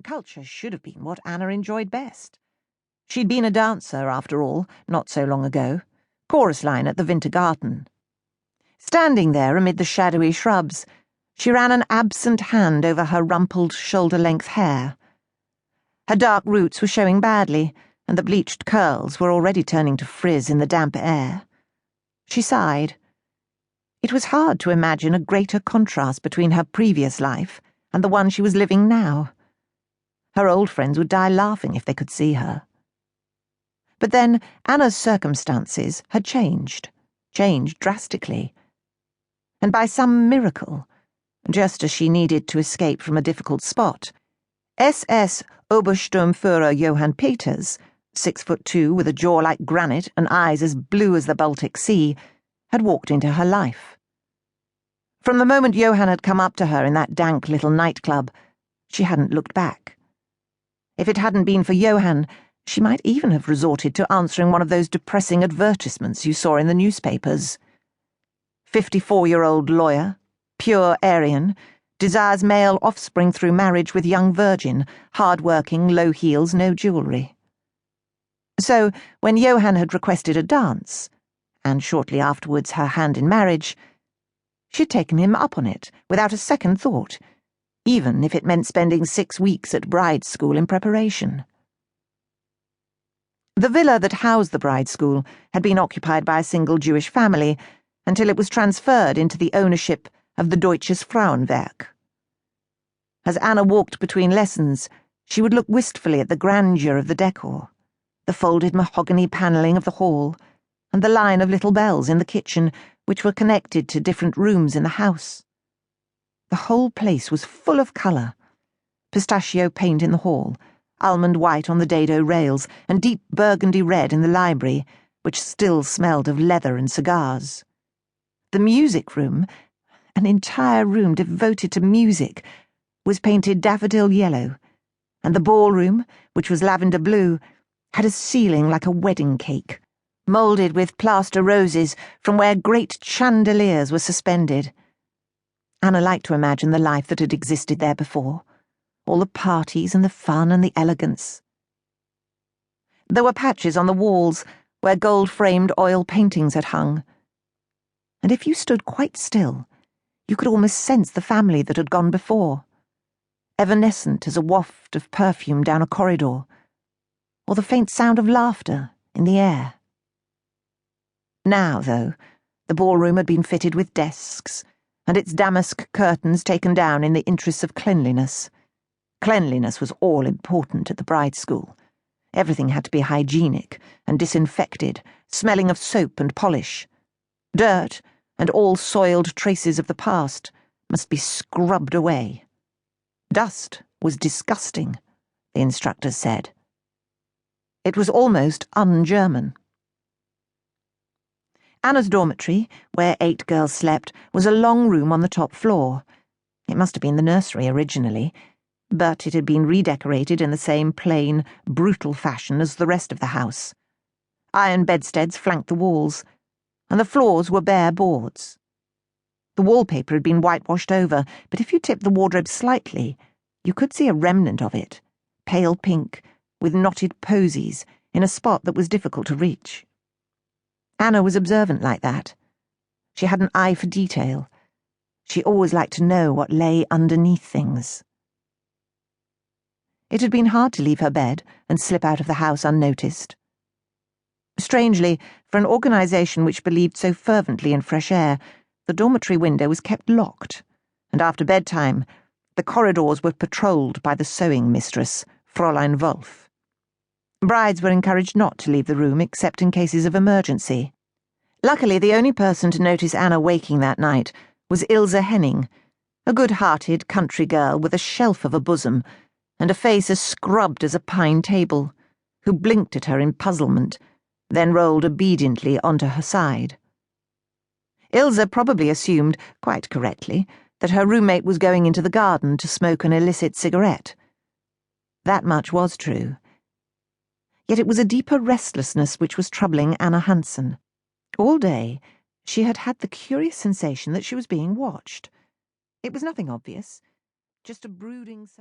Culture should have been what Anna enjoyed best. She'd been a dancer, after all, not so long ago. Chorus line at the Winter Garden. Standing there amid the shadowy shrubs, she ran an absent hand over her rumpled shoulder-length hair. Her dark roots were showing badly, and the bleached curls were already turning to frizz in the damp air. She sighed. It was hard to imagine a greater contrast between her previous life and the one she was living now. Her old friends would die laughing if they could see her. But then Anna's circumstances had changed drastically. And by some miracle, just as she needed to escape from a difficult spot, SS Obersturmführer Johann Peters, 6'2" with a jaw like granite and eyes as blue as the Baltic Sea, had walked into her life. From the moment Johann had come up to her in that dank little nightclub, she hadn't looked back. If it hadn't been for Johann, she might even have resorted to answering one of those depressing advertisements you saw in the newspapers. 54-year-old lawyer, pure Aryan, desires male offspring through marriage with young virgin, hard-working, low heels, no jewellery. So, when Johann had requested a dance, and shortly afterwards her hand in marriage, she'd taken him up on it without a second thought, even if it meant spending 6 weeks at bride school in preparation. The villa that housed the bride school had been occupied by a single Jewish family until it was transferred into the ownership of the Deutsches Frauenwerk. As Anna walked between lessons, she would look wistfully at the grandeur of the decor, the folded mahogany panelling of the hall, and the line of little bells in the kitchen which were connected to different rooms in the house. The whole place was full of colour: pistachio paint in the hall, almond white on the dado rails, and deep burgundy red in the library, which still smelled of leather and cigars. The music room, an entire room devoted to music, was painted daffodil yellow, and the ballroom, which was lavender blue, had a ceiling like a wedding cake, moulded with plaster roses from where great chandeliers were suspended. Anna liked to imagine the life that had existed there before, all the parties and the fun and the elegance. There were patches on the walls where gold-framed oil paintings had hung, and if you stood quite still, you could almost sense the family that had gone before, evanescent as a waft of perfume down a corridor, or the faint sound of laughter in the air. Now, though, the ballroom had been fitted with desks, and its damask curtains taken down in the interests of cleanliness. Cleanliness was all important at the bride school. Everything had to be hygienic and disinfected, smelling of soap and polish. Dirt, and all soiled traces of the past, must be scrubbed away. Dust was disgusting, the instructors said. It was almost un-German. Anna's dormitory, where 8 girls slept, was a long room on the top floor. It must have been the nursery originally, but it had been redecorated in the same plain, brutal fashion as the rest of the house. Iron bedsteads flanked the walls, and the floors were bare boards. The wallpaper had been whitewashed over, but if you tipped the wardrobe slightly, you could see a remnant of it, pale pink, with knotted posies, in a spot that was difficult to reach. Anna was observant like that. She had an eye for detail. She always liked to know what lay underneath things. It had been hard to leave her bed and slip out of the house unnoticed. Strangely, for an organisation which believed so fervently in fresh air, the dormitory window was kept locked, and after bedtime, the corridors were patrolled by the sewing mistress, Fräulein Wolf. Brides were encouraged not to leave the room except in cases of emergency. Luckily, the only person to notice Anna waking that night was Ilse Henning, a good-hearted country girl with a shelf of a bosom and a face as scrubbed as a pine table, who blinked at her in puzzlement, then rolled obediently onto her side. Ilse probably assumed, quite correctly, that her roommate was going into the garden to smoke an illicit cigarette. That much was true. Yet it was a deeper restlessness which was troubling Anna Hansen. All day, she had had the curious sensation that she was being watched. It was nothing obvious, just a brooding self